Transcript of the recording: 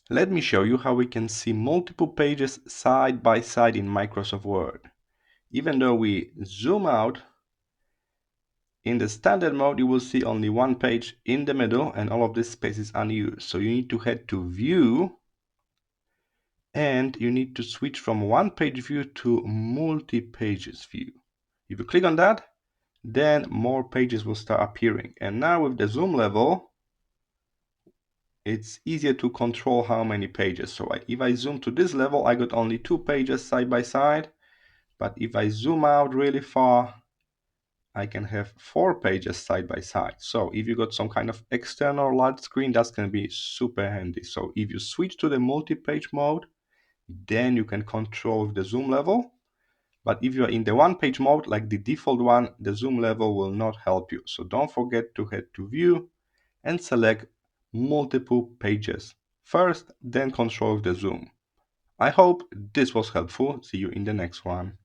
Let me show you how we can see multiple pages side by side in Microsoft Word. Even though we zoom out, in the standard mode you will see only one page in the middle and all of this space is unused. So you need to head to View and you need to switch from one page view to multi-pages view. If you click on that, then more pages will start appearing. And now with the zoom level, it's easier to control how many pages. So if I zoom to this level, I got only 2 pages side by side. But if I zoom out really far, I can have 4 pages side by side. So if you got some kind of external large screen, that's going to be super handy. So if you switch to the multi-page mode, then you can control the zoom level. But if you're in the one page mode, like the default one, the zoom level will not help you. So don't forget to head to View and select multiple pages first, then control the zoom. I hope this was helpful. See you in the next one.